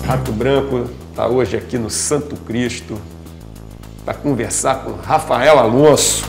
Rato Branco está hoje aqui no Santo Cristo para conversar com Rafael Alonso.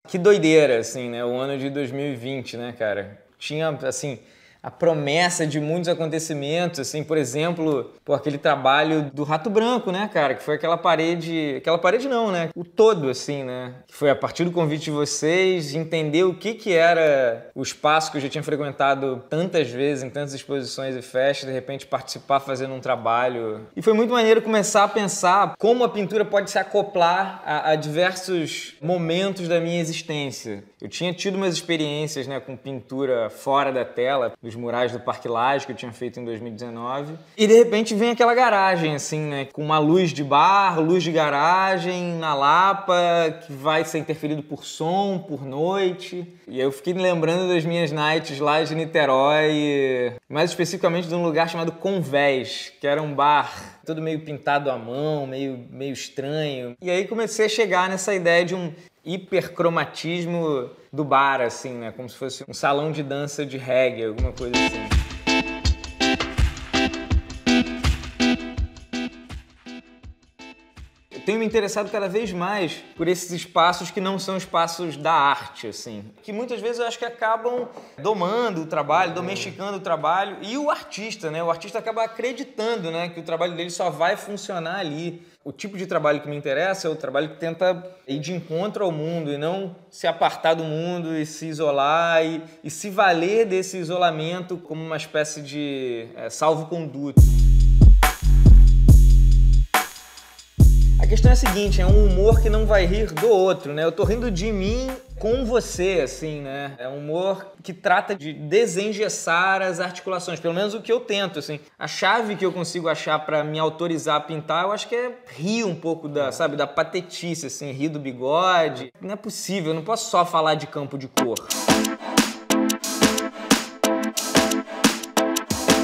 Que doideira, assim, né? O ano de 2020, né, cara? Tinha, assim, a promessa de muitos acontecimentos, assim, por exemplo, aquele trabalho do Rato Branco, né, cara? Que foi aquela parede não, né? O todo, assim, né? Que foi a partir do convite de vocês, entender o que era o espaço que eu já tinha frequentado tantas vezes, em tantas exposições e festas, de repente participar fazendo um trabalho. E foi muito maneiro começar a pensar como a pintura pode se acoplar a diversos momentos da minha existência. Eu tinha tido umas experiências, né, com pintura fora da tela, dos murais do Parque Lage que eu tinha feito em 2019. E de repente vem aquela garagem, assim, né, com uma luz de bar, luz de garagem na Lapa, que vai ser interferido por som, por noite. E aí eu fiquei me lembrando das minhas nights lá de Niterói, mais especificamente de um lugar chamado Convés, que era um bar todo meio pintado à mão, meio estranho. E aí comecei a chegar nessa ideia de um hipercromatismo do bar, assim, né? Como se fosse um salão de dança de reggae, alguma coisa assim. Eu tenho me interessado cada vez mais por esses espaços que não são espaços da arte, assim. Que muitas vezes eu acho que acabam domando o trabalho, domesticando o trabalho. E o artista, né? O artista acaba acreditando, né, que o trabalho dele só vai funcionar ali. O tipo de trabalho que me interessa é o trabalho que tenta ir de encontro ao mundo e não se apartar do mundo e se isolar e se valer desse isolamento como uma espécie de salvo-conduto. A questão é a seguinte, é um humor que não vai rir do outro, né? Eu tô rindo de mim com você, assim, né? É um humor que trata de desengessar as articulações, pelo menos o que eu tento, assim. A chave que eu consigo achar para me autorizar a pintar, eu acho que é rir um pouco da patetice, assim, rir do bigode. Não é possível, eu não posso só falar de campo de cor.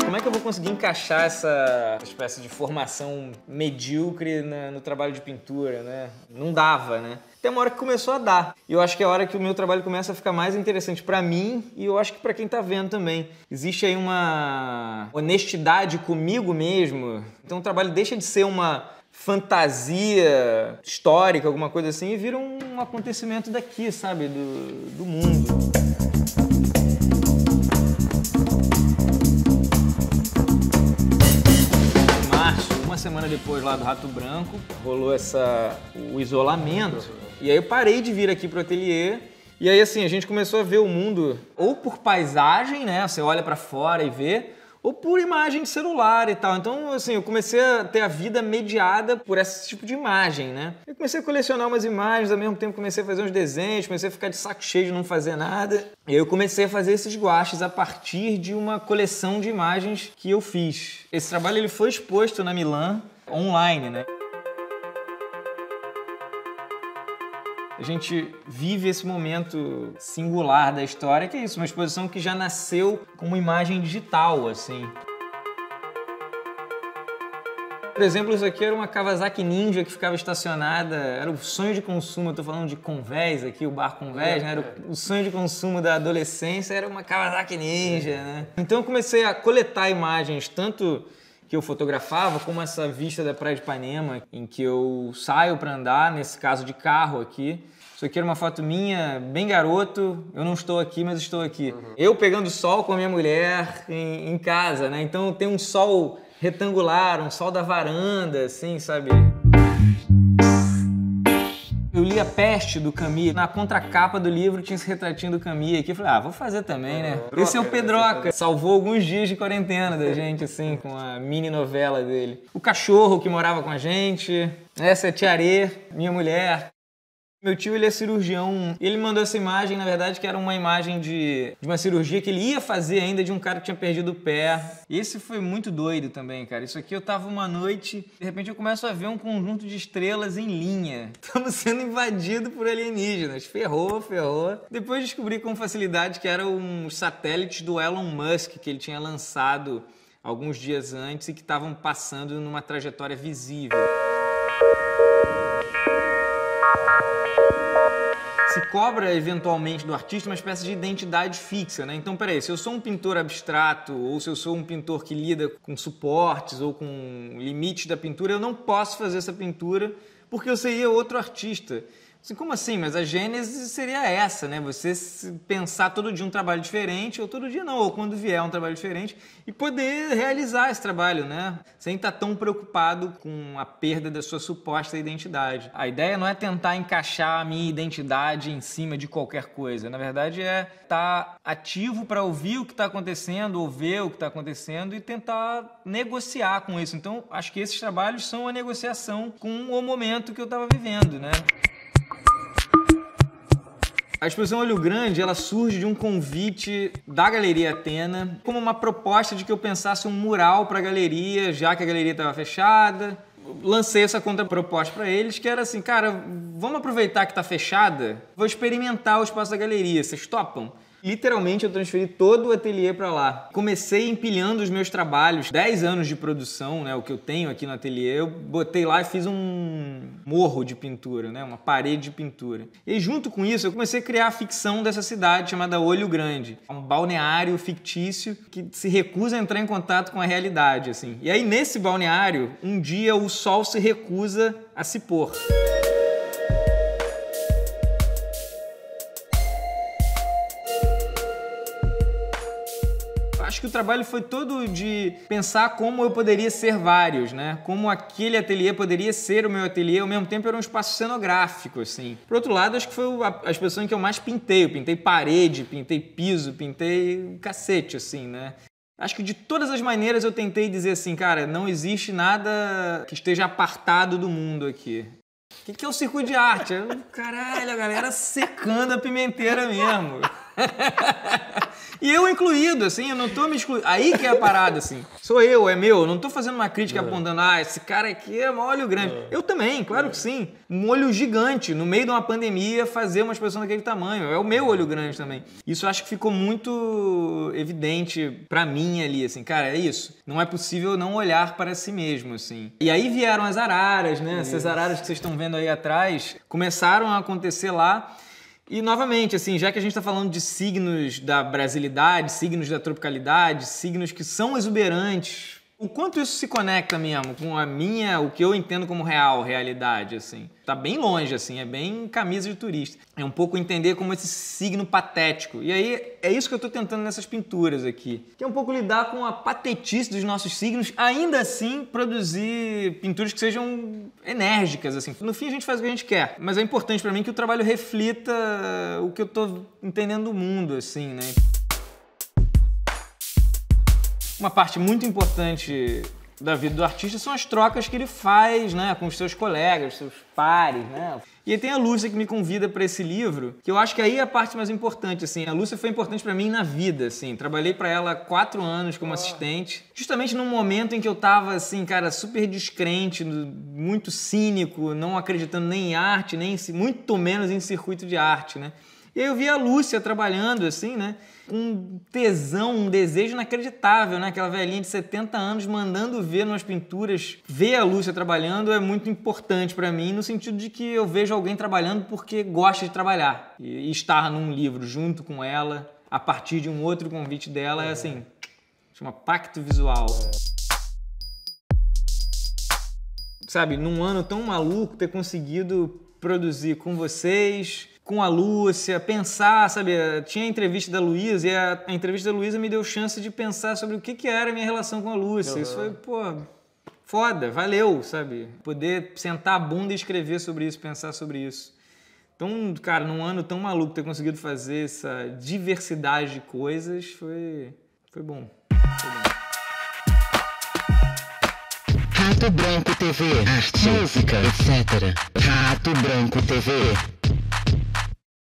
Como é que eu vou conseguir encaixar essa espécie de formação medíocre no trabalho de pintura, né? Não dava, né? Até uma hora que começou a dar. E eu acho que é a hora que o meu trabalho começa a ficar mais interessante para mim e eu acho que para quem tá vendo também. Existe aí uma honestidade comigo mesmo. Então o trabalho deixa de ser uma fantasia histórica, alguma coisa assim, e vira um acontecimento daqui, sabe? Do mundo. Uma semana depois lá do Rato Branco, rolou o isolamento. E aí eu parei de vir aqui pro ateliê. E aí assim, a gente começou a ver o mundo ou por paisagem, né? Você olha pra fora e vê, ou por imagem de celular e tal. Então, assim, eu comecei a ter a vida mediada por esse tipo de imagem, né? Eu comecei a colecionar umas imagens, ao mesmo tempo comecei a fazer uns desenhos, comecei a ficar de saco cheio de não fazer nada. E aí eu comecei a fazer esses guaches a partir de uma coleção de imagens que eu fiz. Esse trabalho ele foi exposto na Milan, online, né? A gente vive esse momento singular da história, que é isso, uma exposição que já nasceu com uma imagem digital, assim. Por exemplo, isso aqui era uma Kawasaki Ninja que ficava estacionada, era o sonho de consumo, eu tô falando de Convés aqui, o bar Convés, né? Era o sonho de consumo da adolescência, era uma Kawasaki Ninja, né? Então eu comecei a coletar imagens, tanto que eu fotografava, como essa vista da Praia de Ipanema, em que eu saio para andar, nesse caso de carro aqui. Isso aqui era uma foto minha, bem garoto, eu não estou aqui, mas estou aqui. Eu pegando sol com a minha mulher em casa, né? Então tem um sol retangular, um sol da varanda, assim, sabe? Eu li A Peste, do Camus. Na contracapa do livro tinha esse retratinho do Camus aqui. Eu falei, vou fazer também, né? Esse é o Pedroca. Salvou alguns dias de quarentena da gente, assim, com a mini novela dele. O cachorro que morava com a gente. Essa é a Tia Arê, minha mulher. Meu tio, ele é cirurgião. Ele mandou essa imagem, na verdade, que era uma imagem de uma cirurgia que ele ia fazer ainda de um cara que tinha perdido o pé. Esse foi muito doido também, cara. Isso aqui eu tava uma noite, de repente eu começo a ver um conjunto de estrelas em linha. Estamos sendo invadidos por alienígenas. Ferrou. Depois descobri com facilidade que eram uns satélites do Elon Musk que ele tinha lançado alguns dias antes e que estavam passando numa trajetória visível. Se cobra eventualmente do artista uma espécie de identidade fixa, né? Então, peraí, se eu sou um pintor abstrato ou se eu sou um pintor que lida com suportes ou com limites da pintura, eu não posso fazer essa pintura porque eu seria outro artista. Assim, como assim? Mas a gênese seria essa, né? Você pensar todo dia um trabalho diferente, ou todo dia não, ou quando vier um trabalho diferente, e poder realizar esse trabalho, né? Sem estar tão preocupado com a perda da sua suposta identidade. A ideia não é tentar encaixar a minha identidade em cima de qualquer coisa. Na verdade, é estar ativo para ouvir o que está acontecendo, ou ver o que está acontecendo e tentar negociar com isso. Então, acho que esses trabalhos são a negociação com o momento que eu estava vivendo, né? A exposição Olho Grande, ela surge de um convite da Galeria Atena como uma proposta de que eu pensasse um mural para a galeria, já que a galeria estava fechada. Lancei essa contraproposta para eles, que era assim, cara, vamos aproveitar que está fechada, vou experimentar o espaço da galeria, vocês topam? Literalmente eu transferi todo o ateliê para lá. Comecei empilhando os meus trabalhos, 10 anos de produção, né, o que eu tenho aqui no ateliê, eu botei lá e fiz um morro de pintura, né, uma parede de pintura. E junto com isso eu comecei a criar a ficção dessa cidade chamada Olho Grande, um balneário fictício que se recusa a entrar em contato com a realidade, assim. E aí nesse balneário, um dia o sol se recusa a se pôr. Acho que o trabalho foi todo de pensar como eu poderia ser vários, né? Como aquele ateliê poderia ser o meu ateliê, ao mesmo tempo era um espaço cenográfico, assim. Por outro lado, acho que foi a exposição em que eu mais pintei. Eu pintei parede, pintei piso, pintei cacete, assim, né? Acho que de todas as maneiras eu tentei dizer assim, cara, não existe nada que esteja apartado do mundo aqui. O que é o circuito de arte? Caralho, a galera secando a pimenteira mesmo. E eu incluído, assim, eu não tô me excluindo. Aí que é a parada, assim. Sou eu, é meu. Eu não tô fazendo uma crítica apontando, esse cara aqui é um olho grande. Eu também, claro que sim. Um olho gigante, no meio de uma pandemia, fazer uma exposição daquele tamanho. É o meu olho grande também. Isso acho que ficou muito evidente pra mim ali, assim. Cara, é isso. Não é possível não olhar para si mesmo, assim. E aí vieram as araras, né? Essas araras que vocês estão vendo aí atrás, começaram a acontecer lá. E, novamente, assim, já que a gente está falando de signos da brasilidade, signos da tropicalidade, signos que são exuberantes, o quanto isso se conecta mesmo com o que eu entendo como realidade, assim. Tá bem longe, assim, é bem camisa de turista. É um pouco entender como esse signo patético. E aí, é isso que eu tô tentando nessas pinturas aqui. Que é um pouco lidar com a patetice dos nossos signos, ainda assim produzir pinturas que sejam enérgicas, assim. No fim, a gente faz o que a gente quer. Mas é importante pra mim que o trabalho reflita o que eu tô entendendo do mundo, assim, né? Uma parte muito importante da vida do artista são as trocas que ele faz, né, com os seus colegas, seus pares, né? E aí tem a Lúcia que me convida para esse livro, que eu acho que aí é a parte mais importante, assim. A Lúcia foi importante para mim na vida, assim. Trabalhei para ela 4 anos como assistente, justamente num momento em que eu tava, assim, cara, super descrente, muito cínico, não acreditando nem em arte, nem muito menos em circuito de arte, né? E aí eu vi a Lúcia trabalhando, assim, né? Um tesão, um desejo inacreditável, né? Aquela velhinha de 70 anos mandando ver nas pinturas. Ver a Lúcia trabalhando é muito importante para mim, no sentido de que eu vejo alguém trabalhando porque gosta de trabalhar. E estar num livro junto com ela, a partir de um outro convite dela, é assim, chama pacto visual. Sabe, num ano tão maluco, ter conseguido produzir com vocês, com a Lúcia, pensar, sabe? Tinha a entrevista da Luísa e a entrevista da Luísa me deu chance de pensar sobre o que era a minha relação com a Lúcia. Isso foi, pô, foda, valeu, sabe? Poder sentar a bunda e escrever sobre isso, pensar sobre isso. Então, cara, num ano tão maluco, ter conseguido fazer essa diversidade de coisas foi bom. Foi bom. Rato Branco TV, arte, música, etc. Rato Branco TV.